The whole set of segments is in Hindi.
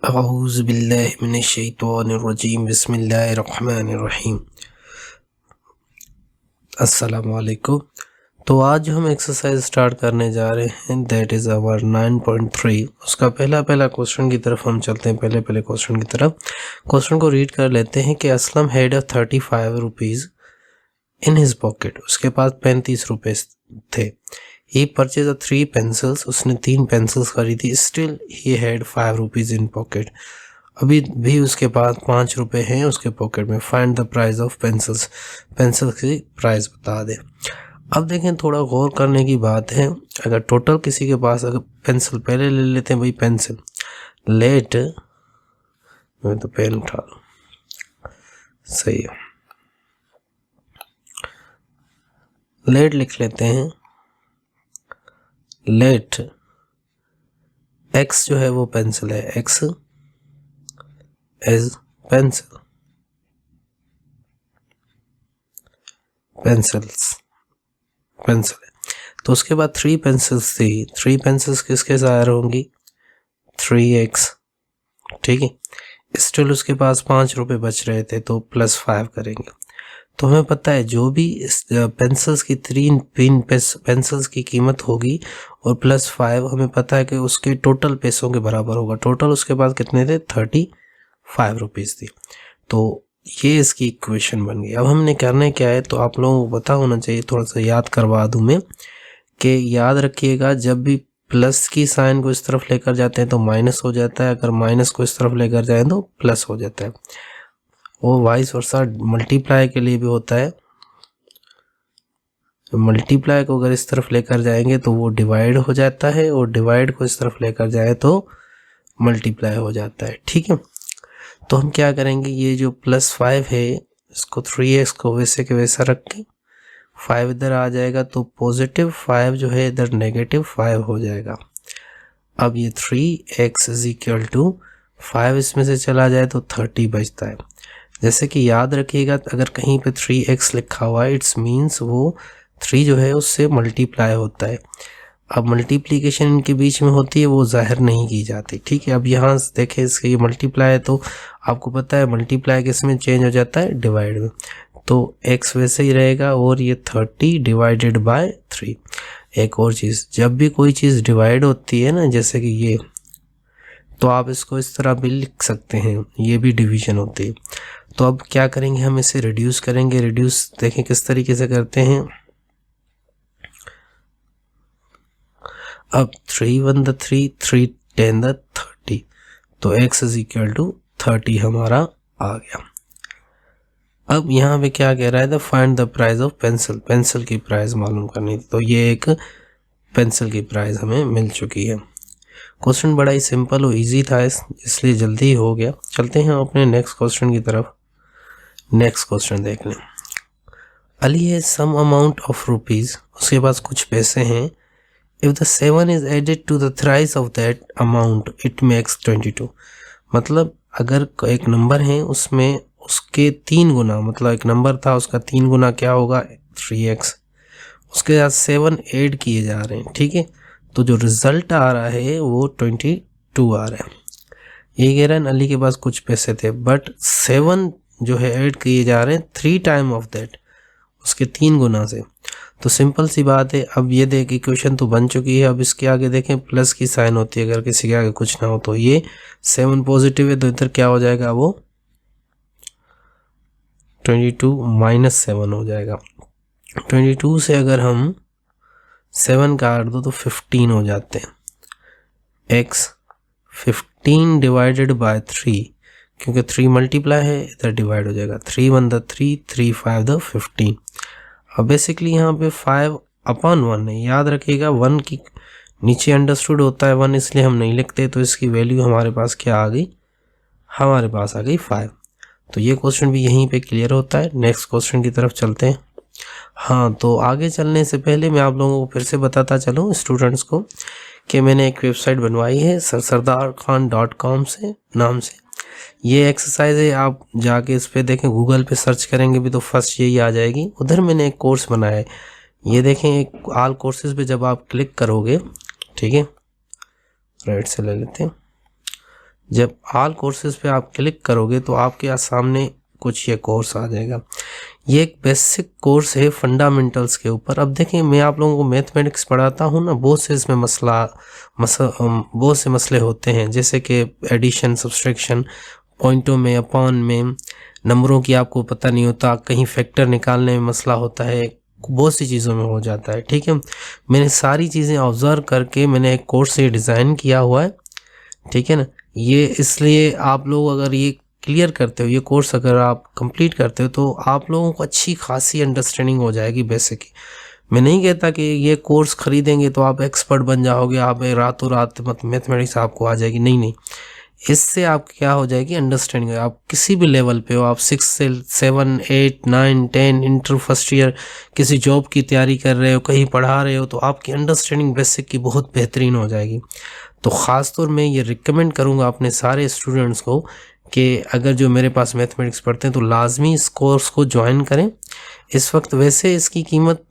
अऊज़ु बिल्लाहि मिनश्शैतानिर्रजीम बिस्मिल्लाहिर्रहमानिर्रहीम। अस्सलामु अलैकुम। तो आज हम एक्सरसाइज स्टार्ट करने जा रहे हैं, दैट इज़ आवर 9.3। उसका पहला क्वेश्चन की तरफ हम चलते हैं। पहले क्वेश्चन की तरफ क्वेश्चन को रीड कर लेते हैं कि Aslam had 35 rupees in his pocket. उसके पास 35 रुपये थे। ही परचेज 3 पेंसिल्स। उसने 3 पेंसिल्स खरीदी। Still he had 5 rupees in pocket. अभी भी उसके पास 5 रुपये हैं उसके पॉकेट में। Find the price of pencils. Pencil की प्राइस बता दे। अब देखें, थोड़ा गौर करने की बात है। अगर टोटल किसी के पास, अगर पेंसिल पहले ले लेते हैं भाई, पेंसिल लेट, मैं तो पेन उठा लूँ, सही है, लेट लिख लेते हैं। लेट एक्स जो है वो पेंसिल है, एक्स एज पेंसिल, पेंसिल है। तो उसके बाद 3 पेंसिल्स थी। 3 पेंसिल्स किसके ज़ाहिर होंगी? 3x, ठीक है। स्टिल उसके पास 5 रुपये बच रहे थे, तो +5 करेंगे। तो हमें पता है जो भी पेंसिल्स की 3 पेंसिल्स की कीमत होगी और +5 हमें पता है कि उसके टोटल पैसों के बराबर होगा। टोटल उसके पास कितने थे? 35 रुपीज़ थी। तो ये इसकी इक्वेशन बन गई। अब हमने करने क्या है, तो आप लोगों को पता होना चाहिए, थोड़ा सा याद करवा दूं मैं, कि याद रखिएगा जब भी प्लस की साइन को इस तरफ लेकर जाते हैं तो माइनस हो जाता है, अगर माइनस को इस तरफ लेकर जाए तो प्लस हो जाता है। वो वाइस वर्सा मल्टीप्लाई के लिए भी होता है। मल्टीप्लाई को अगर इस तरफ लेकर जाएंगे तो वो डिवाइड हो जाता है, और डिवाइड को इस तरफ लेकर जाए तो मल्टीप्लाई हो जाता है, ठीक है। तो हम क्या करेंगे, ये जो +5 है इसको 3x को वैसे के वैसा रख के 5 इधर आ जाएगा, तो +5 जो है इधर -5 हो जाएगा। अब ये 3x = 5 इसमें से चला जाए तो 30 बचता है। जैसे कि याद रखिएगा, अगर कहीं पे 3x लिखा हुआ है, इट्स मीन्स वो 3 जो है उससे मल्टीप्लाई होता है। अब मल्टीप्लिकेशन इनके बीच में होती है, वो जाहिर नहीं की जाती, ठीक है। अब यहाँ देखें, इसके ये मल्टीप्लाई है, तो आपको पता है मल्टीप्लाई किस में चेंज हो जाता है? डिवाइड में। तो x वैसे ही रहेगा, और ये 30 डिवाइडेड बाय 3। एक और चीज़, जब भी कोई चीज़ डिवाइड होती है ना, जैसे कि ये, तो आप इसको इस तरह भी लिख सकते हैं, ये भी डिवीजन होती है। तो अब क्या करेंगे, हम इसे रिड्यूस करेंगे। रिड्यूस देखें किस तरीके से करते हैं। अब 3 1 द 3, 3 10 द 30, तो x = 30 हमारा आ गया। अब यहाँ पे क्या कह रहा है, the find the price of pencil. Pencil की प्राइस मालूम करनी थी, तो ये एक पेंसिल की प्राइस हमें मिल चुकी है। क्वेश्चन बड़ा ही सिंपल और इजी था, इसलिए जल्दी ही हो गया। चलते हैं अपने नेक्स्ट क्वेश्चन की तरफ। नेक्स्ट क्वेश्चन देख लें। अली है सम अमाउंट ऑफ रुपीज़। उसके पास कुछ पैसे हैं। If the 7 is added to the thrice of that amount it makes 22। मतलब अगर एक नंबर है, उसमें उसके 3 गुना, मतलब एक नंबर था उसका 3 गुना क्या होगा? 3x। उसके साथ 7 ऐड किए जा रहे हैं, ठीक है। तो जो रिजल्ट आ रहा है वो 22 आ रहा है। ये कह रहा है अली के पास कुछ पैसे थे, बट 7 जो है ऐड किए जा रहे हैं 3 टाइम ऑफ दैट, उसके 3 गुना से। तो सिंपल सी बात है। अब ये देख, इक्वेशन तो बन चुकी है। अब इसके आगे देखें प्लस की साइन होती है, अगर किसी के आगे कुछ ना हो तो। ये 7 पॉजिटिव है, तो इधर क्या हो जाएगा, वो 22 - 7 हो जाएगा। 22 से अगर हम 7 काट दो तो 15 हो जाते हैं। x 15 डिवाइडेड बाय 3, क्योंकि 3 मल्टीप्लाई है, इधर डिवाइड हो जाएगा। 3 1 द 3, 3 5 द 15। अब बेसिकली यहाँ पे 5/1 है। याद रखिएगा 1 की नीचे अंडरस्टूड होता है 1, इसलिए हम नहीं लिखते। तो इसकी वैल्यू हमारे पास क्या आ गई? हमारे पास आ गई 5। तो ये क्वेश्चन भी यहीं पे क्लियर होता है। नेक्स्ट क्वेश्चन की तरफ चलते हैं। हाँ, तो आगे चलने से पहले मैं आप लोगों को फिर से बताता चलूँ स्टूडेंट्स को, कि मैंने एक वेबसाइट बनवाई है sardarkhan.com से नाम से। ये एक्सरसाइज है, आप जाके इस पे देखें, गूगल पे सर्च करेंगे भी तो फर्स्ट यही आ जाएगी। उधर मैंने एक कोर्स बनाया है, ये देखें, एक ऑल कोर्सेज पे जब आप क्लिक करोगे, ठीक है, राइट से ले लेते हैं, जब ऑल कोर्सेज पे आप क्लिक करोगे तो आपके सामने कुछ ये कोर्स आ जाएगा। ये एक बेसिक कोर्स है फंडामेंटल्स के ऊपर। अब देखें, मैं आप लोगों को मैथमेटिक्स पढ़ाता हूँ ना, बहुत से इसमें बहुत से मसले होते हैं, जैसे कि एडिशन, सब्सट्रैक्शन, पॉइंटों में, अपॉन में, नंबरों की आपको पता नहीं होता, कहीं फैक्टर निकालने में मसला होता है, बहुत सी चीज़ों में हो जाता है। ठीक है, मैंने सारी चीज़ें ऑब्जर्व करके मैंने एक कोर्स ये डिज़ाइन किया हुआ है। ठीक है ना, ये इसलिए आप लोग अगर ये क्लियर करते हो, ये कोर्स अगर आप कंप्लीट करते हो, तो आप लोगों को अच्छी खासी अंडरस्टैंडिंग हो जाएगी बेसिक। मैं नहीं कहता कि ये कोर्स खरीदेंगे तो आप एक्सपर्ट बन जाओगे, आप रातों रात मैथमेटिक्स आपको आ जाएगी, नहीं नहीं। इससे आप क्या हो जाएगी, अंडरस्टैंडिंग। आप किसी भी लेवल पे हो, आप 6 से 7 8 9 10 इंटर फर्स्ट ईयर किसी जॉब की तैयारी कर रहे हो, कहीं पढ़ा रहे हो, तो आपकी अंडरस्टैंडिंग बेसिक की बहुत बेहतरीन हो जाएगी। तो ख़ास तौर में ये रिकमेंड करूँगा अपने सारे स्टूडेंट्स को कि अगर जो मेरे पास मैथमेटिक्स पढ़ते हैं तो लाजमी इस कोर्स को ज्वाइन करें। इस वक्त वैसे इसकी कीमत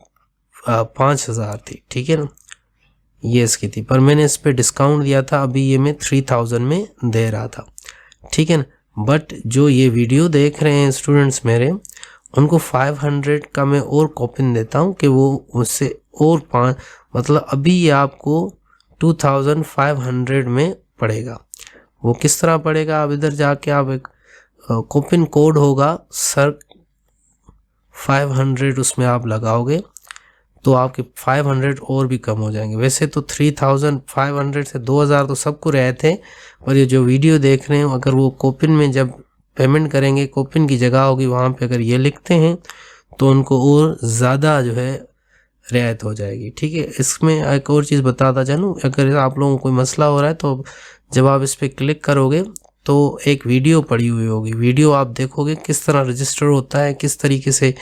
5,000 थी, ठीक है ना, ये इसकी थी, पर मैंने इस पर डिस्काउंट दिया था, अभी ये मैं 3,000 में दे रहा था। ठीक है ना, बट जो ये वीडियो देख रहे हैं स्टूडेंट्स मेरे, उनको 500 का मैं और कूपन देता हूँ कि वो उससे और 5, मतलब अभी ये आपको 2,500 में पड़ेगा। वो किस तरह पड़ेगा, आप इधर जाके आप एक कूपन कोड होगा सर 500, उसमें आप लगाओगे तो आपके 500 और भी कम हो जाएंगे। वैसे तो 3,500 से 2,000 तो सबको रहे थे, पर ये जो वीडियो देख रहे हैं, अगर वो कूपन में जब पेमेंट करेंगे, कूपन की जगह होगी वहाँ पे अगर ये लिखते हैं तो उनको और ज़्यादा जो है रियायत हो जाएगी। ठीक है, इसमें एक और चीज़ बताता चलूँ, अगर आप लोगों को कोई मसला हो रहा है तो जब आप इस पर क्लिक करोगे तो एक वीडियो पड़ी हुई होगी, वीडियो आप देखोगे किस तरह रजिस्टर होता है, किस तरीके से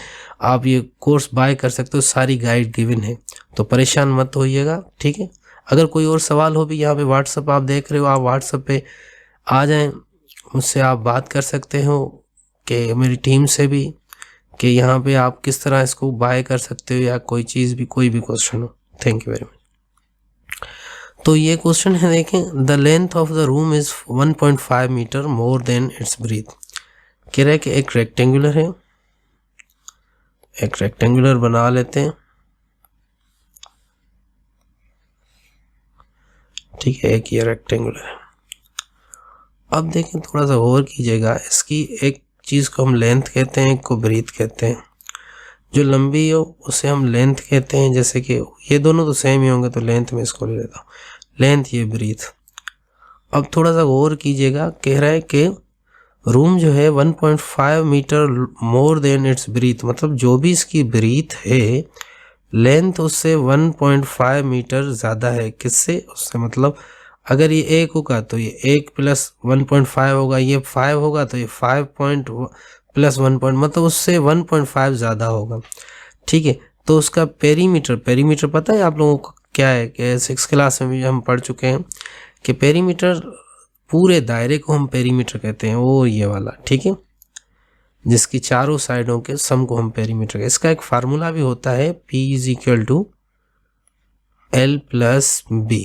आप ये कोर्स बाय कर सकते हो, सारी गाइड गिवन है, तो परेशान मत होइएगा। ठीक है, अगर कोई और सवाल हो भी, यहाँ पे व्हाट्सअप आप देख रहे हो, आप व्हाट्सअप पे आ जाएं, मुझसे आप बात कर सकते हो कि मेरी टीम से भी, कि यहाँ पे आप किस तरह इसको बाय कर सकते हो, या कोई चीज़ भी, कोई भी क्वेश्चन हो। Thank you very much. तो ये क्वेश्चन है, देखें, the length of the room is 1.5 metre more than its breadth. कह रहा है कि एक रेक्टेंगुलर है, एक रेक्टेंगुलर बना लेते हैं। ठीक है, एक ये रेक्टेंगुलर है। अब देखें, थोड़ा सा गौर कीजिएगा, इसकी एक चीज़ को हम लेंथ कहते हैं, एक को ब्रीथ कहते हैं। जो लंबी हो उसे हम लेंथ कहते हैं, जैसे कि ये दोनों तो सेम ही होंगे, तो लेंथ में इसको ले लेता हूँ, लेंथ ये ब्रीथ। अब थोड़ा सा गौर कीजिएगा, कह रहा है कि रूम जो है 1.5 metre more than its breadth, मतलब जो भी इसकी ब्रीथ है, लेंथ उससे 1.5 मीटर ज़्यादा है। किससे? उससे, मतलब अगर ये 1 होगा तो ये 1 प्लस 1.5 होगा, ये 5 होगा तो ये 5 प्लस 1 पॉइंट, मतलब उससे 1.5 ज़्यादा होगा। ठीक है, तो उसका पेरीमीटर पता है आप लोगों को क्या है? कि 6 क्लास में भी हम पढ़ चुके हैं कि पेरीमीटर, पूरे दायरे को हम पेरीमीटर कहते हैं, वो ये वाला। ठीक है, जिसकी चारों साइडों के सम को हम पेरीमीटर कहते हैं। इसका एक फार्मूला भी होता है, P = L + B,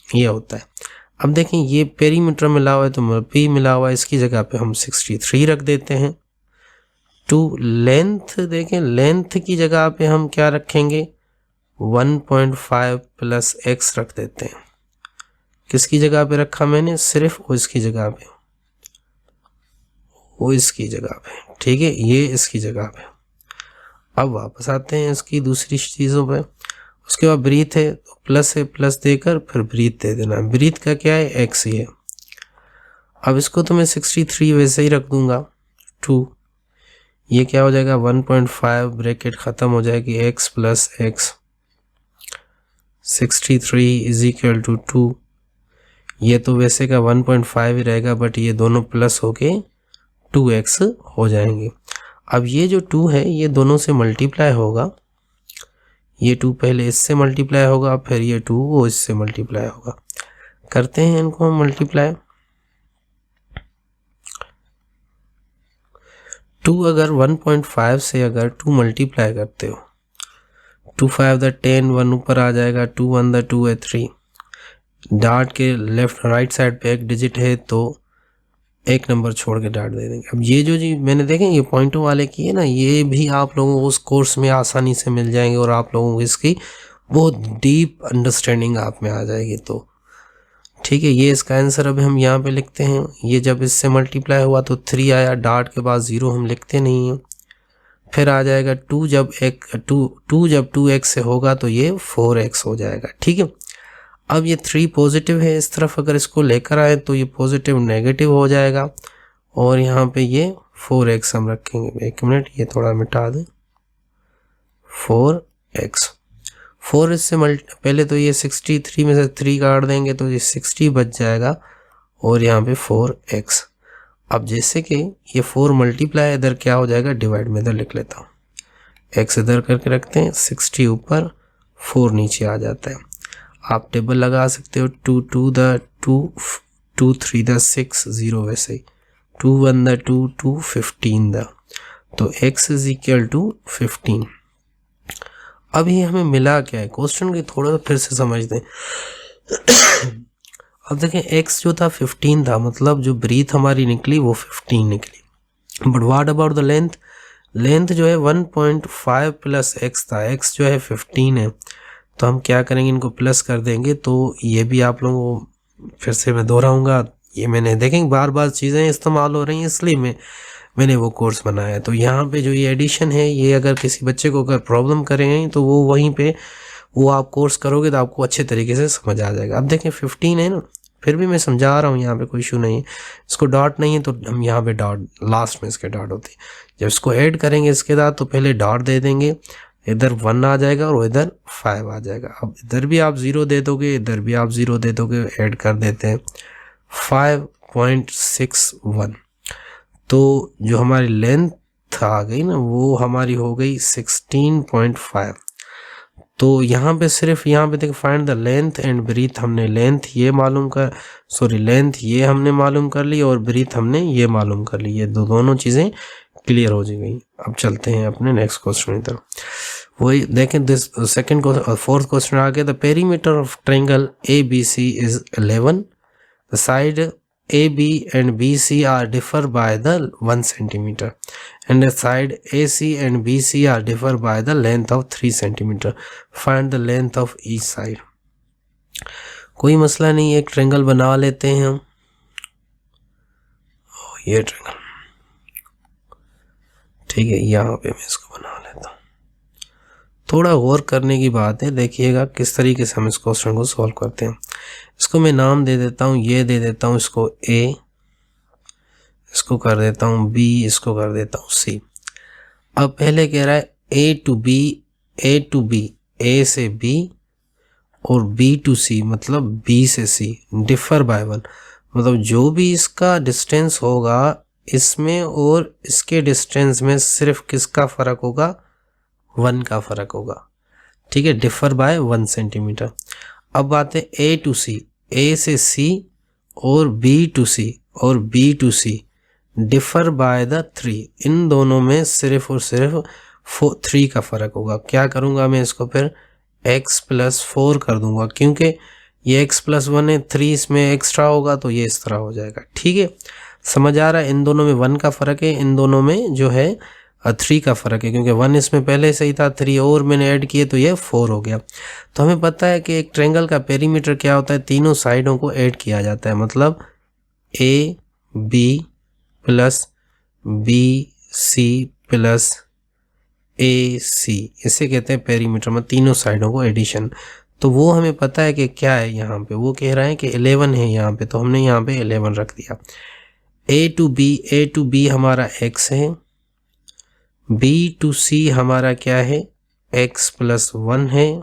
ये होता है। अब देखें, ये पेरीमीटर मिला हुआ है तो P मिला हुआ है, इसकी जगह पे हम 63 रख देते हैं। टू लेंथ, देखें, लेंथ की जगह पे हम क्या रखेंगे, 1.5 + x रख देते हैं। किसकी जगह पे रखा मैंने? सिर्फ वो इसकी जगह पे, वो इसकी जगह पे। ठीक है, ये इसकी जगह पे। अब वापस आते हैं इसकी दूसरी चीज़ों पे। उसके बाद ब्रीथ है तो प्लस है, प्लस देकर फिर ब्रीथ दे देना। ब्रीथ का क्या है? x ही है। अब इसको तो मैं 63 वैसे ही रख दूंगा, 2, ये क्या हो जाएगा, 1.5 ब्रैकेट ख़त्म हो जाएगी, x + x, 63 = 2। ये तो वैसे का 1.5 ही रहेगा, बट ये दोनों प्लस होके 2x हो जाएंगे। अब ये जो 2 है ये दोनों से मल्टीप्लाई होगा, ये 2 पहले इससे मल्टीप्लाई होगा, फिर ये 2 वो इससे मल्टीप्लाई होगा। करते हैं इनको हम मल्टीप्लाई। 2 अगर 1.5 से अगर 2 मल्टीप्लाई करते हो, 2 5 = 10, 1 ऊपर आ जाएगा, 2 1 = 2 है 3। डार्ट के लेफ्ट राइट साइड पे एक डिजिट है तो एक नंबर छोड़ के डॉट दे देंगे। अब ये जो जी मैंने देखें ये पॉइंटों वाले किए ना, ये भी आप लोगों को उस कोर्स में आसानी से मिल जाएंगे और आप लोगों को इसकी बहुत डीप अंडरस्टैंडिंग आप में आ जाएगी। तो ठीक है, ये इसका आंसर अब हम यहाँ पे लिखते हैं। ये जब इससे मल्टीप्लाई हुआ तो 3 आया, डॉट के बाद 0 हम लिखते नहीं हैं। फिर आ जाएगा 2 जब 2x से होगा तो ये 4x हो जाएगा। ठीक है, अब ये 3 पॉजिटिव है, इस तरफ अगर इसको लेकर आए तो ये पॉजिटिव नेगेटिव हो जाएगा और यहाँ पे ये 4x हम रखेंगे। एक मिनट, ये थोड़ा मिटा दें। 4x 4 इससे पहले तो ये 63 में से 3 काट देंगे तो ये 60 बच जाएगा और यहाँ पे 4x। अब जैसे कि ये 4 मल्टीप्लाई इधर क्या हो जाएगा, डिवाइड में इधर लिख लेता हूँ। x इधर करके रखते हैं, 60 ऊपर 4 नीचे आ जाता है। आप टेबल लगा सकते हो, 2 2 द 2 2 3 द 6 0 वैसे ही 2 1 द 2 2 15 द, तो x इज इक्वल टू 15। अभी हमें मिला क्या है, क्वेश्चन की थोड़ा फिर से समझते हैं। अब देखें x जो था 15 था, मतलब जो ब्रीथ हमारी निकली वो 15 निकली। But what about the length, length जो है 1.5 प्लस x था, x जो है 15 है, तो हम क्या करेंगे, इनको प्लस कर देंगे। तो ये भी आप लोगों को फिर से मैं दोहराऊंगा, ये मैंने देखेंगे बार बार चीज़ें इस्तेमाल हो रही हैं इसलिए मैंने वो कोर्स बनाया है। तो यहाँ पे जो ये एडिशन है, ये अगर किसी बच्चे को अगर प्रॉब्लम करेंगे तो वो वहीं पे वो आप कोर्स करोगे तो आपको अच्छे तरीके से समझ आ जाएगा। अब देखें 15 है ना, फिर भी मैं समझा रहा हूँ, यहाँ पे कोई इशू नहीं है। इसको डॉट नहीं है तो हम यहाँ पे डॉट लास्ट में इसके डॉट होती है। जब इसको ऐड करेंगे इसके साथ तो पहले डॉट दे देंगे, इधर 1 आ जाएगा और इधर 5 आ जाएगा। अब इधर भी आप 0 दे दोगे, इधर भी आप 0 दे दोगे, ऐड कर देते हैं 5.61। तो जो हमारी लेंथ आ गई ना वो हमारी हो गई 16.5। तो यहाँ पे सिर्फ यहाँ पे देखो find the length and breadth, हमने लेंथ ये मालूम कर लेंथ ये हमने मालूम कर ली और ब्रीथ हमने ये मालूम कर ली। ये दोनों चीज़ें क्लियर हो गई। अब चलते हैं अपने नेक्स्ट क्वेश्चन की तरफ। वही देखें, दिस सेकंड फोर्थ क्वेश्चन आ गया। The perimeter of triangle ABC is 11, the side AB and BC are differ by the 1 centimeter and the side AC and BC are differ by the length of 3 centimeter. Find the length of each side. कोई मसला नहीं, एक ट्रायंगल बना लेते हैं हम। ये ट्रायंगल ठीक है, यहाँ पे मैं इसको बना लेता हूँ। थोड़ा गौर करने की बात है, देखिएगा किस तरीके से हम इस क्वेश्चन को सॉल्व करते हैं। इसको मैं नाम दे देता हूँ, ये दे देता हूँ इसको A, इसको कर देता हूँ B, इसको कर देता हूँ C। अब पहले कह रहा है A to B, A से B और B to C, मतलब B से C डिफर बाय 1, मतलब जो भी इसका डिस्टेंस होगा इसमें और इसके डिस्टेंस में सिर्फ किसका फ़र्क होगा, 1 का फ़र्क होगा। ठीक है, डिफर बाय 1 सेंटीमीटर। अब बात है A to C, A से C और B to C और B to C differ by the 3, इन दोनों में सिर्फ और सिर्फ 3 का फ़र्क होगा। क्या करूँगा मैं, इसको फिर x+4 कर दूंगा, क्योंकि ये x+1 है, 3 इसमें एक्स्ट्रा होगा तो ये इस तरह हो जाएगा। ठीक है, समझ आ रहा है, इन दोनों में 1 का फ़र्क है, इन दोनों में जो है 3 का फ़र्क है, क्योंकि 1 इसमें पहले से ही था, 3 और मैंने ऐड किए तो ये 4 हो गया। तो हमें पता है कि एक ट्रायंगल का पेरीमीटर क्या होता है, तीनों साइडों को ऐड किया जाता है, मतलब AB plus BC plus AC, इसे कहते हैं पेरीमीटर, में तीनों साइडों को एडिशन। तो वो हमें पता है कि क्या है, यहाँ पे वो कह रहे हैं कि 11 है यहाँ पे, तो हमने यहाँ पे 11 रख दिया। A to B हमारा x है, B to C हमारा क्या है, x+1 है,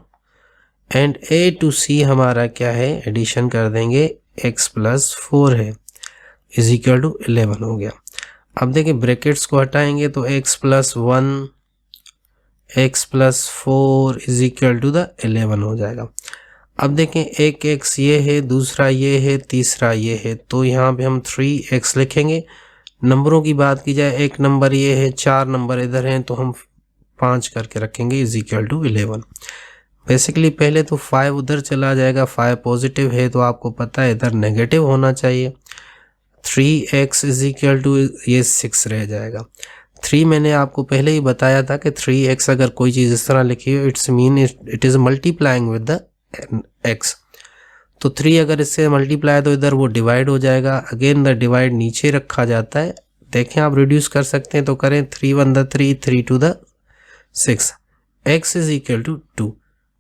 एंड A to C हमारा क्या है, एडिशन कर देंगे x+4 है, इज इक्वल टू 11 हो गया। अब देखिए ब्रैकेट्स को हटाएंगे तो x+1 x+4 is equal to the 11 हो जाएगा। अब देखें एक x ये है, दूसरा ये है, तीसरा ये है, तो यहाँ पे हम 3x लिखेंगे। नंबरों की बात की जाए, एक नंबर ये है, 4 नंबर इधर हैं, तो हम 5 करके रखेंगे इज इक्वल टू 11। बेसिकली पहले तो 5 उधर चला जाएगा, 5 पॉजिटिव है तो आपको पता है इधर नेगेटिव होना चाहिए। 3x इज इक्वल टू ये 6 रह जाएगा। 3 मैंने आपको पहले ही बताया था कि 3x अगर कोई चीज़ इस तरह लिखी हो it's mean it is multiplying with the x। तो 3 अगर इससे मल्टीप्लाई तो इधर वो डिवाइड हो जाएगा, अगेन द डिवाइड नीचे रखा जाता है। देखें आप रिड्यूस कर सकते हैं तो करें 3 1 द 3 3 2 द 6 x इज इक्वल टू 2।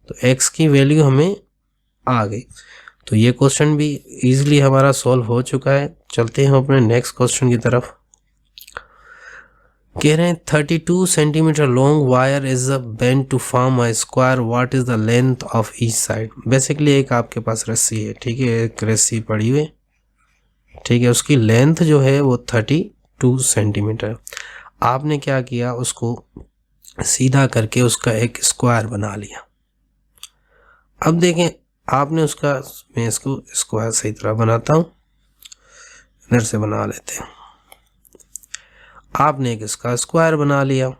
तो x की वैल्यू हमें आ गई। तो ये क्वेश्चन भी इजीली हमारा सॉल्व हो चुका है। चलते हैं अपने नेक्स्ट क्वेश्चन की तरफ। कह रहे हैं 32 centimetre long wire is a bend to form a square, what is the length of each side. Basically एक आपके पास रस्सी है, ठीक है, एक रस्सी पड़ी हुई, ठीक है, उसकी लेंथ जो है वो 32 सेंटीमीटर। आपने क्या किया, उसको सीधा करके उसका एक स्क्वायर बना लिया। अब देखें आपने उसका, मैं इसको स्क्वायर सही तरह बनाता हूँ, इधर से बना लेते हैं। आपने एक इसका स्क्वायर बना लिया।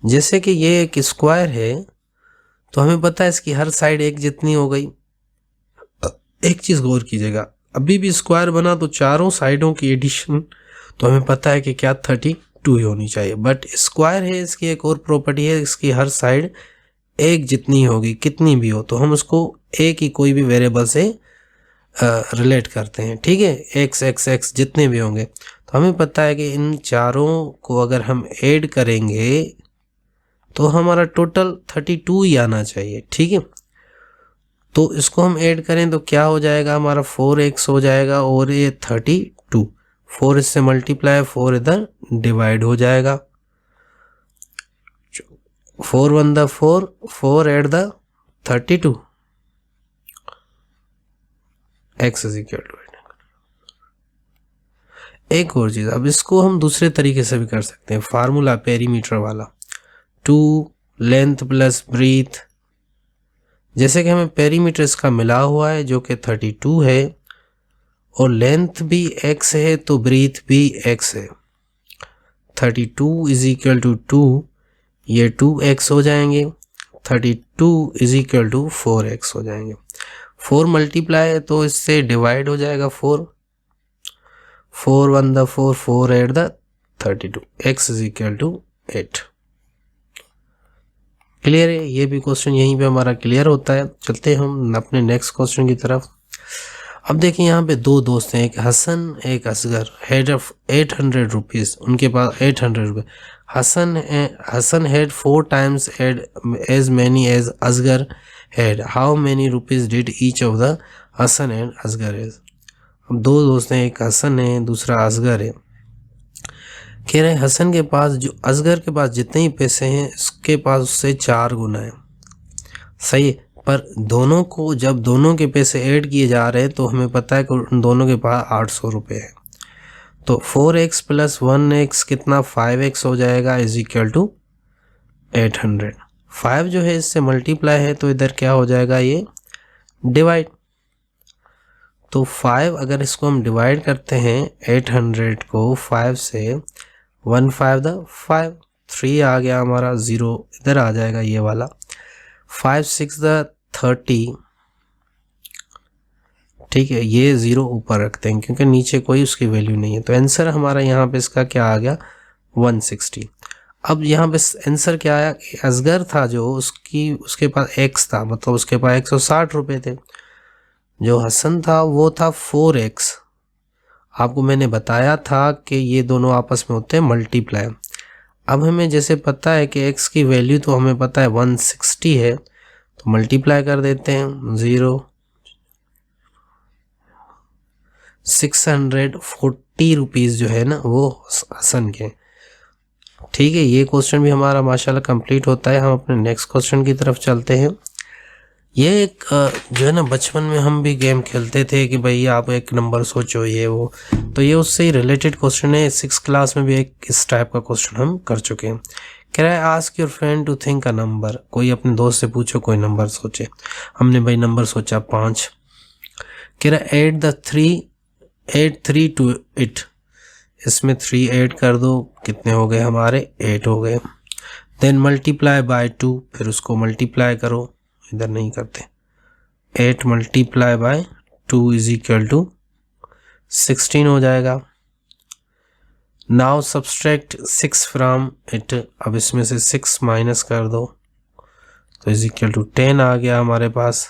जैसे कि ये एक स्क्वायर है तो हमें पता है इसकी हर साइड एक जितनी हो गई। एक चीज़ गौर कीजिएगा, अभी भी स्क्वायर बना तो चारों साइडों की एडिशन तो हमें पता है कि क्या 32 ही होनी चाहिए, बट स्क्वायर है इसकी एक और प्रॉपर्टी है, इसकी हर साइड एक जितनी होगी, कितनी भी हो, तो हम उसको एक ही कोई भी वेरिएबल से रिलेट करते हैं, ठीक है, एक्स एक्स एक्स जितने भी होंगे। तो हमें पता है कि इन चारों को अगर हम ऐड करेंगे तो हमारा टोटल 32 ही आना चाहिए, ठीक है। तो इसको हम ऐड करें तो क्या हो जाएगा, हमारा 4x हो जाएगा और ये 32, 4 इससे मल्टीप्लाई, 4 इधर डिवाइड हो जाएगा, 4 1 द 4, 4 add the 32, x is equal to. एक और चीज़, अब इसको हम दूसरे तरीके से भी कर सकते हैं, फार्मूला पेरीमीटर वाला, 2 लेंथ प्लस ब्रीथ। जैसे कि हमें पेरीमीटर इसका मिला हुआ है जो कि 32 है और लेंथ भी x है तो ब्रीथ भी x है। 32 इज इक्वल टू 2, ये 2x हो जाएंगे, 32 इज इक्वल टू 4x हो जाएंगे। 4 मल्टीप्लाई है तो इससे डिवाइड हो जाएगा 4, 4 1 द 4, 4 add the 32, x is equal to 8। Clear है, ये भी क्वेश्चन यहीं पे हमारा क्लियर होता है। चलते हैं हम अपने नेक्स्ट क्वेश्चन की तरफ। अब देखिए यहाँ पे दो दोस्त हैं, एक हसन एक असगर, हेड ऑफ 800 रुपीज़, उनके पास 800 रुपये। Hasan had 4 times as many as Asghar had, how many rupees did each of the Hasan and Asghar is. अब दो दोस्त हैं, एक हसन है दूसरा असगर है। कह रहे हैं हसन के पास जो असगर के पास जितने ही पैसे हैं इसके पास उससे 4 गुना है, सही है, पर दोनों को जब दोनों के पैसे ऐड किए जा रहे हैं तो हमें पता है कि उन दोनों के पास 800 रुपये है। तो 4x प्लस 1x कितना 5x हो जाएगा इज इक्वल टू 800। 5 जो है इससे मल्टीप्लाई है तो इधर क्या हो जाएगा, ये डिवाइड। तो 5 अगर इसको हम डिवाइड करते हैं 800 को 5 से, 1 5 द 5, 3 आ गया हमारा, 0 इधर आ जाएगा ये वाला, 5 6 द 30, ठीक है, ये 0 ऊपर रखते हैं क्योंकि नीचे कोई उसकी वैल्यू नहीं है। तो आंसर हमारा यहाँ पे इसका क्या आ गया 160। अब यहाँ पे आंसर क्या आया, असगर था जो उसके पास x था, मतलब उसके पास 160 रुपये थे। जो हसन था वो था 4x। आपको मैंने बताया था कि ये दोनों आपस में होते हैं मल्टीप्लाई। अब हमें जैसे पता है कि x की वैल्यू तो हमें पता है 160 है, तो मल्टीप्लाई कर देते हैं, 0 640 रुपीज़ जो है ना वो हसन के, ठीक है। ये क्वेश्चन भी हमारा माशाल्लाह कंप्लीट होता है। हम अपने नेक्स्ट क्वेश्चन की तरफ चलते हैं। ये एक जो है ना बचपन में हम भी गेम खेलते थे कि भाई आप एक नंबर सोचो ये वो, तो ये उससे ही रिलेटेड क्वेश्चन है। 6th क्लास में भी एक इस टाइप का क्वेश्चन हम कर चुके हैं। कह रहा है ask your friend to think a number, कोई अपने दोस्त से पूछो कोई नंबर सोचे। हमने भाई नंबर सोचा 5। कह रहा है ऐड 3 टू इट, इसमें 3 ऐड कर दो, कितने हो गए हमारे 8 हो गए। देन मल्टीप्लाई बाय 2, फिर उसको मल्टीप्लाई करो, इधर नहीं करते, 8 multiply by 2 is equal to 16 हो जाएगा। नाउ सब्सट्रैक्ट 6 फ्रॉम इट, अब इसमें से 6 माइनस कर दो तो इज इक्वल टू 10 आ गया हमारे पास,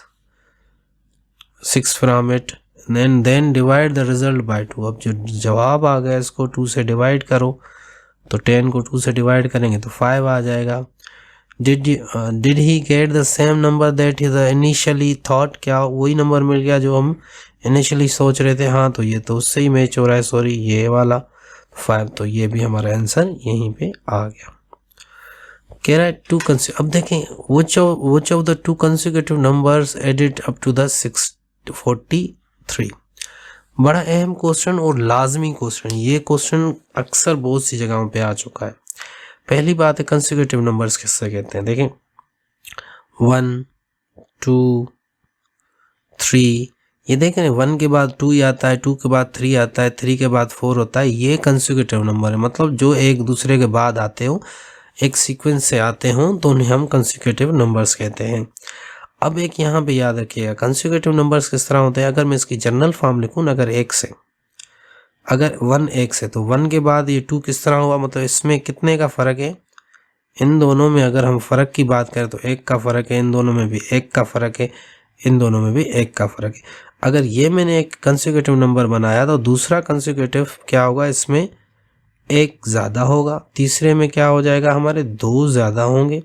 6 from it, then divide the result by 2। अब जो जवाब आ गया इसको 2 से डिवाइड करो, तो 10 को 2 से डिवाइड करेंगे तो 5 आ जाएगा। Did he get the same number that he the initially thought, क्या वही नंबर मिल गया जो हम इनिशियली सोच रहे थे? हाँ, तो ये तो उससे ही मैच हो रहा है, सॉरी ये वाला 5, तो ये भी हमारा आंसर यहीं पे आ गया। कह रहा है अब देखें which of the two consecutive numbers added up to the 643। बड़ा अहम क्वेश्चन और लाजमी क्वेश्चन, ये क्वेश्चन अक्सर बहुत सी जगहों पे आ चुका है। पहली बात है कंसेक्यूटिव नंबर्स किससे कहते हैं? देखें 1 2 3, ये देखें 1 के बाद 2 आता है, 2 के बाद 3 आता है, 3 के बाद 4 होता है, ये कंसेक्यूटिव नंबर है। मतलब जो एक दूसरे के बाद आते हो, एक सीक्वेंस से आते हों, तो उन्हें हम कंसेक्यूटिव नंबर्स कहते हैं। अब एक यहाँ पे याद रखिएगा कंसेक्यूटिव नंबर्स किस तरह होते हैं। अगर मैं इसकी जनरल फॉर्म लिखूँ, अगर 1 से, अगर 1 1 से, तो 1 के बाद ये 2 किस तरह हुआ? मतलब इसमें कितने का फ़र्क है? इन दोनों में अगर हम फ़र्क की बात करें तो 1 का फ़र्क है, इन दोनों में भी 1 का फ़र्क है, इन दोनों में भी 1 का फ़र्क है। अगर ये मैंने एक कंसेक्यूटिव नंबर बनाया तो दूसरा कंसेक्यूटिव क्या होगा? इसमें 1 ज़्यादा होगा, तीसरे में क्या हो जाएगा? हमारे 2 ज़्यादा होंगे,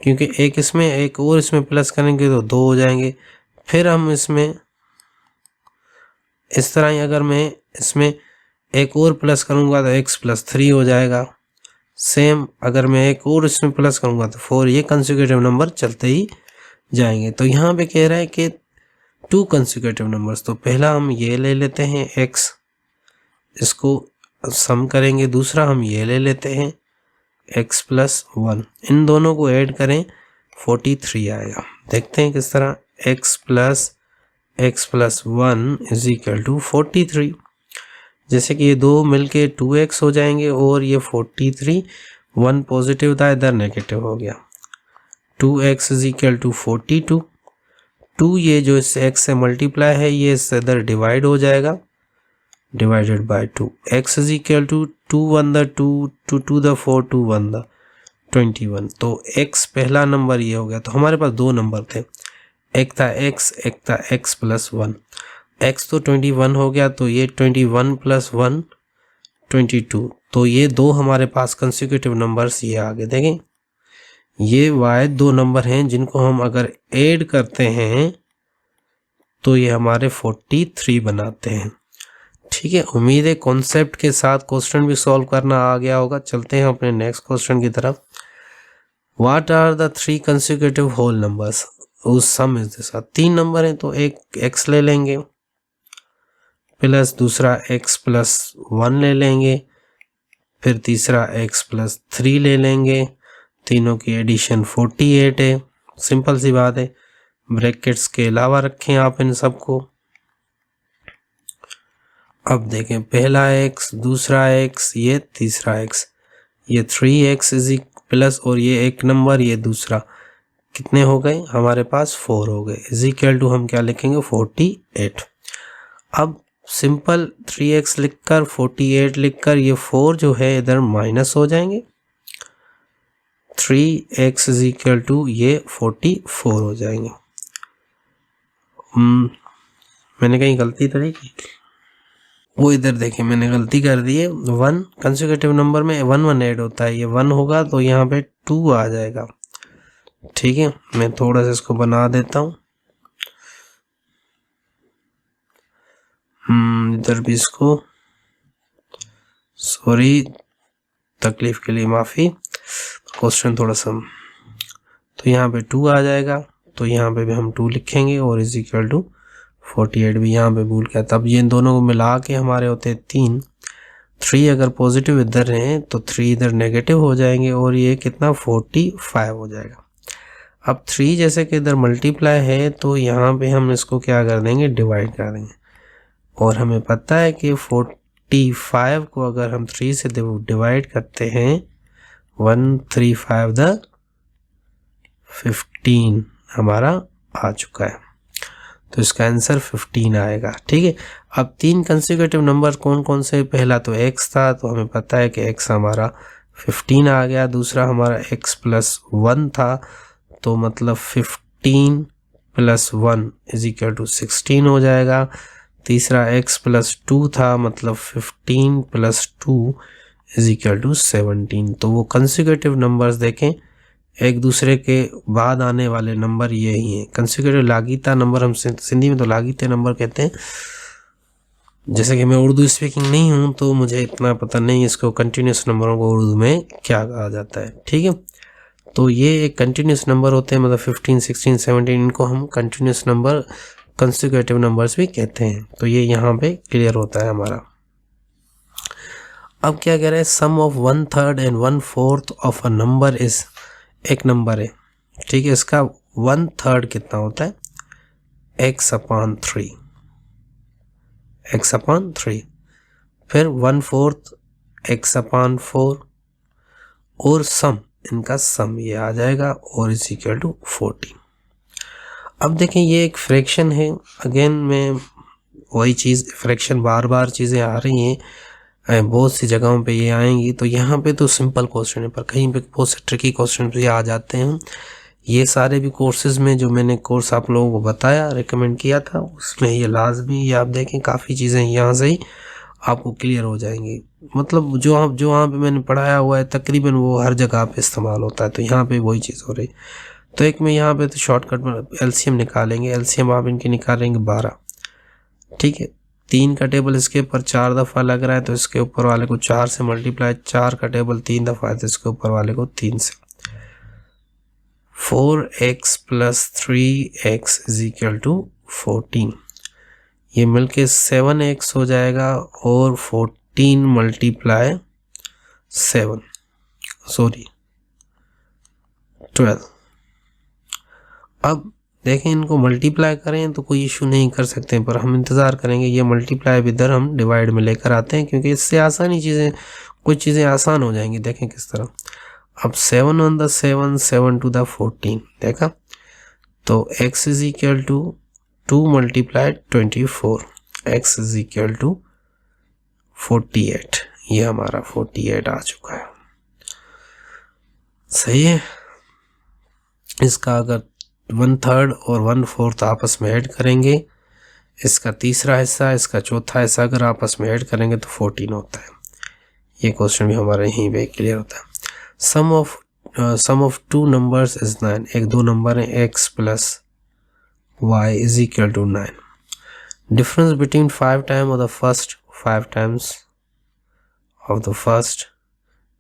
क्योंकि एक इसमें एक और इसमें प्लस करेंगे तो 2 हो जाएंगे। फिर हम इसमें इस तरह ही अगर मैं इसमें एक और प्लस करूँगा तो x + 3 हो जाएगा। सेम अगर मैं एक और इसमें प्लस करूँगा तो 4, ये कंसेक्यूटिव नंबर चलते ही जाएंगे। तो यहाँ पे कह रहा है कि 2 कंसेक्यूटिव नंबर्स, तो पहला हम ये ले लेते हैं x, इसको सम करेंगे। दूसरा हम ये ले लेते हैं x + 1, इन दोनों को ऐड करें 43 आएगा। देखते हैं किस तरह, x + 1 = 43। जैसे कि ये दो मिलके 2x हो जाएंगे और ये 43, 1 पॉजिटिव था, इधर नेगेटिव हो गया। 2x = 42, 2 ये जो इस x से मल्टीप्लाई है ये इससे इधर डिवाइड हो जाएगा, डिवाइडेड बाय 2। x = 2 1 2 2 2 4 2 1 21। तो x पहला नंबर ये हो गया। तो हमारे पास 2 नंबर थे, एक था x, एक था x + 1। x तो 21 हो गया, तो ये 21 + 1 22। तो ये 2 हमारे पास कंसेक्यूटिव नंबर्स ये आगे देखें, ये वाहिद 2 नंबर हैं जिनको हम अगर ऐड करते हैं तो ये हमारे 43 बनाते हैं। ठीक है, उम्मीद है कॉन्सेप्ट के साथ क्वेश्चन भी सॉल्व करना आ गया होगा। चलते हैं अपने नेक्स्ट क्वेश्चन की तरफ। What are the 3 consecutive whole numbers whose sum is this? 3 number हैं तो एक x ले लेंगे, प्लस दूसरा x + 1 ले लेंगे, फिर तीसरा x + 3 ले लेंगे। तीनों की एडिशन 48 है। सिंपल सी बात है, ब्रैकेट्स के अलावा रखें आप इन सबको। अब देखें, पहला x, दूसरा x, ये तीसरा x, ये 3x प्लस और ये एक नंबर, ये दूसरा, कितने हो गए हमारे पास? 4 हो गए। = हम क्या लिखेंगे? 48। अब सिंपल 3x लिखकर 48 लिखकर ये 4 जो है इधर माइनस हो जाएंगे। 3x = ये 44 हो जाएंगे। मैंने कहीं गलती तो नहीं की? वो इधर देखिए मैंने गलती कर दी है। 1 कंसेक्यूटिव नंबर में 1 1 ऐड होता है, ये 1 होगा तो यहाँ पे 2 आ जाएगा। ठीक है, मैं थोड़ा सा इसको बना देता हूँ। इधर भी इसको, सॉरी तकलीफ के लिए माफ़ी, क्वेश्चन थोड़ा सा, तो यहाँ पे 2 आ जाएगा, तो यहाँ पे भी हम 2 लिखेंगे और = 48 भी यहाँ पे भूल गया। तब ये इन दोनों को मिला के हमारे होते हैं 3। 3 अगर पॉजिटिव इधर हैं तो 3 इधर नेगेटिव हो जाएंगे और ये कितना 45 हो जाएगा। अब 3 जैसे कि इधर मल्टीप्लाई है तो यहाँ पे हम इसको क्या कर देंगे? डिवाइड कर देंगे। और हमें पता है कि 45 को अगर हम 3 से डिवाइड करते हैं 1 3 5 15 हमारा आ चुका है। तो इसका आंसर 15 आएगा। ठीक है, अब 3 कंसेक्यूटिव नंबर कौन कौन से, पहला तो x था, तो हमें पता है कि x हमारा 15 आ गया। दूसरा हमारा x प्लस 1 था, तो मतलब 15 प्लस 1 इज इक्वल टू 16 हो जाएगा। तीसरा x प्लस 2 था, मतलब 15 प्लस 2 इज इक्वल टू 17। तो वो कंसेक्यूटिव नंबर्स देखें, एक दूसरे के बाद आने वाले नंबर ये ही हैं। कंसेक्यूटिव लागिता नंबर हम सिंधी में तो लागिते नंबर कहते हैं। जैसे कि मैं उर्दू स्पीकिंग नहीं हूँ तो मुझे इतना पता नहीं इसको कंटिन्यूस नंबरों को उर्दू में क्या कहा जाता है। ठीक है, तो ये एक कंटिन्यूस नंबर होते हैं, मतलब 15, 16, 17, इनको हम कंटिन्यूस नंबर, कंसेक्यूटिव नंबर्स भी कहते हैं। तो ये यहाँ पे क्लियर होता है हमारा। अब क्या कह रहे हैं, sum of 1/3 and 1/4 of a number is, एक नंबर है, ठीक है, इसका 1/3 कितना होता है, x/3, x/3, फिर 1/4 x/4 और सम, इनका सम ये आ जाएगा और इज इक्वल टू 14। अब देखें ये एक फ्रैक्शन है, अगेन में वही चीज़, फ्रैक्शन बार बार चीज़ें आ रही हैं, बहुत सी जगहों पे ये आएंगी। तो यहाँ पे तो सिंपल क्वेश्चन है, पर कहीं पे बहुत से ट्रिकी क्वेश्चन भी आ जाते हैं। ये सारे भी कोर्सेज में जो मैंने कोर्स आप लोगों को बताया, रिकमेंड किया था, उसमें ये लाजमी, ये आप देखें काफ़ी चीज़ें यहाँ से ही आपको क्लियर हो जाएंगी। मतलब जो वहाँ पे मैंने पढ़ाया हुआ है तकरीबन वो हर जगह पे इस्तेमाल होता है। तो यहाँ पे वही चीज़ हो रही। तो एक में यहाँ पे तो शॉर्टकट में एलसीएम निकालेंगे, एलसीएम आप इनकी निकालेंगे 12। ठीक है, 3 का टेबल इसके ऊपर 4 दफ़ा लग रहा है, तो इसके ऊपर वाले को 4 से मल्टीप्लाई, 4 का टेबल 3 दफ़ा है तो इसके ऊपर वाले को 3 से। 4x plus 3x is equal to 14, ये मिलके 7x हो जाएगा और 14 मल्टीप्लाई 7, सॉरी 12। अब देखें इनको मल्टीप्लाई करें तो कोई इशू नहीं कर सकते, पर हम इंतज़ार करेंगे, ये मल्टीप्लाई इधर हम डिवाइड में लेकर आते हैं, क्योंकि इससे आसानी चीज़ें, कुछ चीज़ें आसान हो जाएंगी। देखें किस तरह, अब 7 on the 7, 7 to the 14, देखा, तो x is equal to 2 multiply 24, x is equal to 48, ये हमारा 48 आ चुका है। सही है, इसका अगर 1/3 और 1/4 आपस में ऐड करेंगे, इसका तीसरा हिस्सा, इसका चौथा हिस्सा अगर आपस में ऐड करेंगे तो 14 होता है। ये क्वेश्चन भी हमारे यहीं पे क्लियर होता है। सम ऑफ 2 नंबर्स इज 9, एक दो नंबर है x plus y is equal to 9। Difference between 5 time of the first, 5 times of the first,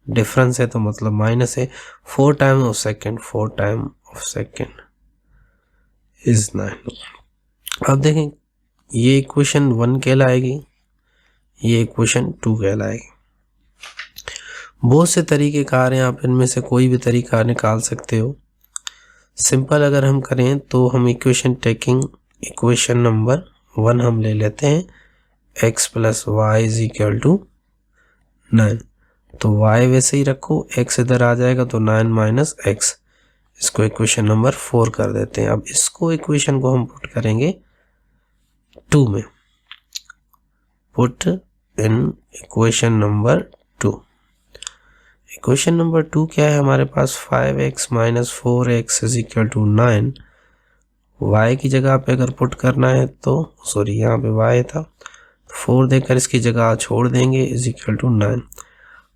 difference है तो मतलब माइनस है। 4 time of second, 4 time of second is 9। अब देखें ये इक्वेशन 1 कहलाएगी, ये इक्वेशन 2 कहलाएगी। बहुत से तरीके कार हैं, आप इनमें से कोई भी तरीका निकाल सकते हो। सिंपल अगर हम करें तो हम इक्वेशन टेकिंग, इक्वेशन नंबर 1 हम ले लेते हैं, x plus y is equal to 9, तो y वैसे ही रखो, x इधर आ जाएगा तो 9 माइनस x, इसको इक्वेशन नंबर 4 कर देते हैं। अब इसको इक्वेशन को हम पुट करेंगे 2 में, put in equation number 2। Equation number 2 क्या है हमारे पास, 5x minus 4x is equal to 9। y की जगह पे अगर पुट करना है तो, सॉरी यहाँ पे y था, 4 देकर इसकी जगह छोड़ देंगे, इज इक्वल टू 9।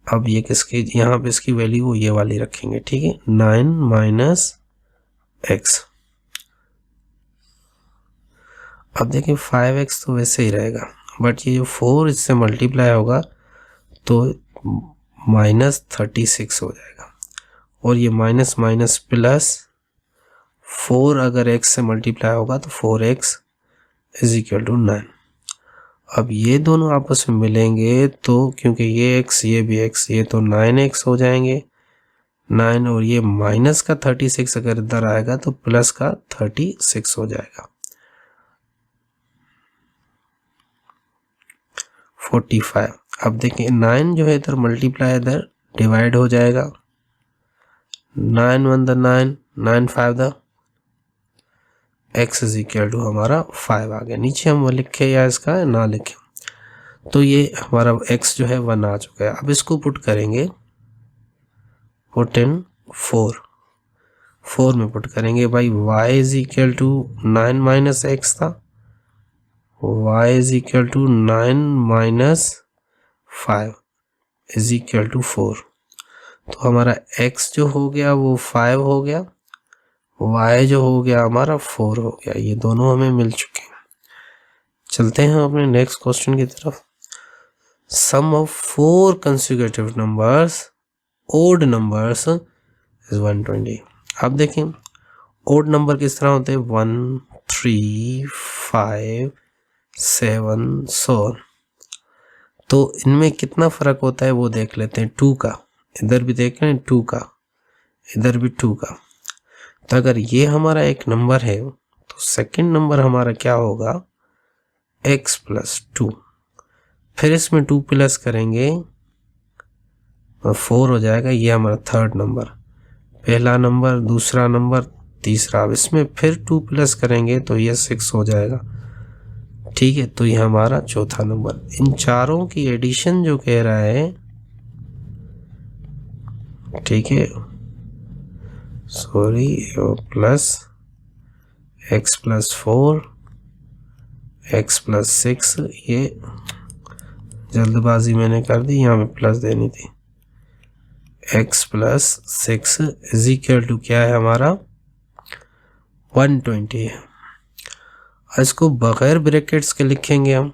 अब ये किसकी, यहाँ पे इसकी वैल्यू ये वाली रखेंगे, ठीक है, 9 माइनस x। अब देखिए 5x तो वैसे ही रहेगा, बट ये 4 इससे मल्टीप्लाई होगा तो माइनस 36 हो जाएगा, और ये माइनस माइनस प्लस 4 अगर x से मल्टीप्लाई होगा तो 4x इज इक्वल टू 9। अब ये दोनों आपस में मिलेंगे तो क्योंकि ये x ये भी x, ये तो 9x हो जाएंगे 9, और ये माइनस का 36 अगर इधर आएगा तो प्लस का 36 हो जाएगा 45। अब देखिए 9 जो है इधर मल्टीप्लाई इधर डिवाइड हो जाएगा, 9 1 द 9, 9 5 द x इज इक्वल टू हमारा 5 आ गया। नीचे हम वो लिखे या इसका ना लिखे, तो ये हमारा x जो है 1 आ चुका है। अब इसको पुट करेंगे, पुट इन 4 में पुट करेंगे भाई। y is equal to 9 minus x था, y is equal to 9 minus 5 is equal to 4। तो हमारा x जो हो गया वो 5 हो गया, y जो हो गया हमारा 4 हो गया। ये दोनों हमें मिल चुके हैं। चलते हैं अपने नेक्स्ट क्वेश्चन की तरफ। Sum of 4 consecutive numbers odd numbers is 120। अब देखें ओड नंबर किस तरह होते हैं, 1 3 5 7 so on। तो इनमें कितना फ़र्क होता है वो देख लेते हैं। 2 का, इधर भी देख लें 2 का, इधर भी 2 का। तो अगर ये हमारा एक नंबर है तो सेकंड नंबर हमारा क्या होगा, x प्लस 2। फिर इसमें 2 प्लस करेंगे तो 4 हो जाएगा। ये हमारा थर्ड नंबर, पहला नंबर, दूसरा नंबर, तीसरा। अब इसमें फिर 2 प्लस करेंगे तो ये 6 हो जाएगा। ठीक है, तो ये हमारा चौथा नंबर। इन चारों की एडिशन जो कह रहा है, ठीक है, sorry, plus x plus 4 x plus 6, ये जल्दबाजी मैंने कर दी, यहाँ पे प्लस देनी थी। x plus 6 is equal to क्या है हमारा 120 है। इसको बगैर ब्रैकेट्स के लिखेंगे हम,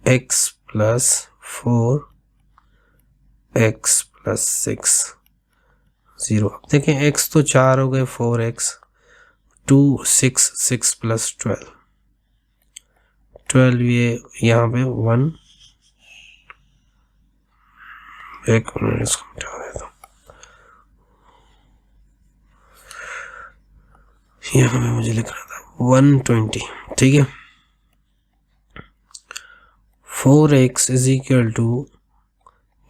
x प्लस 4 x प्लस 6 0। अब देखें x तो 4 हो गए, 4x 2 6 6 प्लस 12 ये यहाँ पे 1, एक मिनट इसको मिटा देता हूँ, यहाँ पे मुझे लिखना था 120। ठीक है, 4x is equal to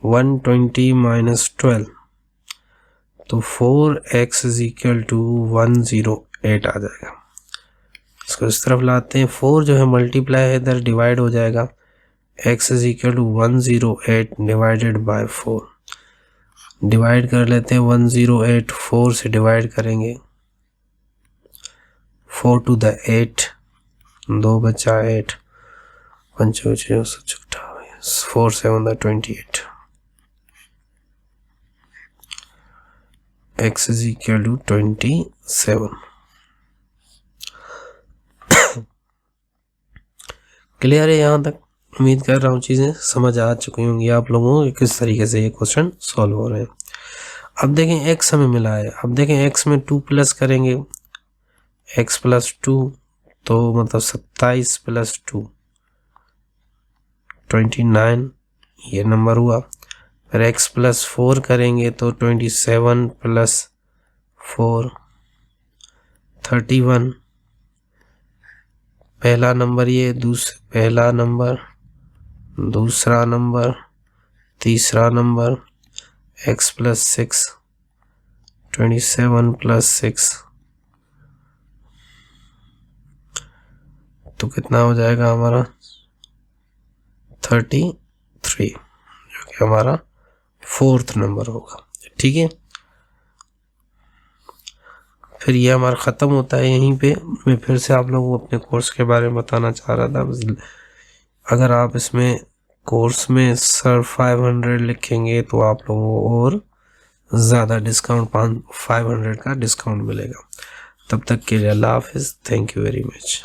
120 minus 12, तो 4x इज इक्वल टू 108 आ जाएगा। इसको इस तरफ लाते हैं, 4 जो है मल्टीप्लाई है, इधर डिवाइड हो जाएगा। x is equal to 108 divided by 4। Divide कर लेते हैं, 108 4 से डिवाइड करेंगे, 4 टू द 8, 2 बचा 8, 5 4 7 28। x is equal to 27। Clear है यहाँ तक? उम्मीद कर रहा हूँ चीज़ें समझ आ चुकी होंगी आप लोगों को किस तरीके से ये क्वेश्चन सॉल्व हो रहे हैं। अब देखें x हमें मिला है, अब देखें x में 2 प्लस करेंगे, x प्लस 2 तो मतलब 27 प्लस 2 29 ये नंबर हुआ। फिर x प्लस 4 करेंगे तो 27 प्लस 4 31। पहला नंबर ये, पहला नंबर, दूसरा नंबर, तीसरा नंबर, x प्लस 6 27 प्लस 6 तो कितना हो जाएगा हमारा 33, जो कि हमारा 4th नंबर होगा। ठीक है, फिर ये हमारा ख़त्म होता है यहीं पे। मैं फिर से आप लोगों को अपने कोर्स के बारे में बताना चाह रहा था। अगर आप इसमें कोर्स में सर 500 लिखेंगे तो आप लोगों को और ज़्यादा डिस्काउंट 500 का डिस्काउंट मिलेगा। तब तक के लिए अल्लाह हाफिज़, थैंक यू वेरी मच।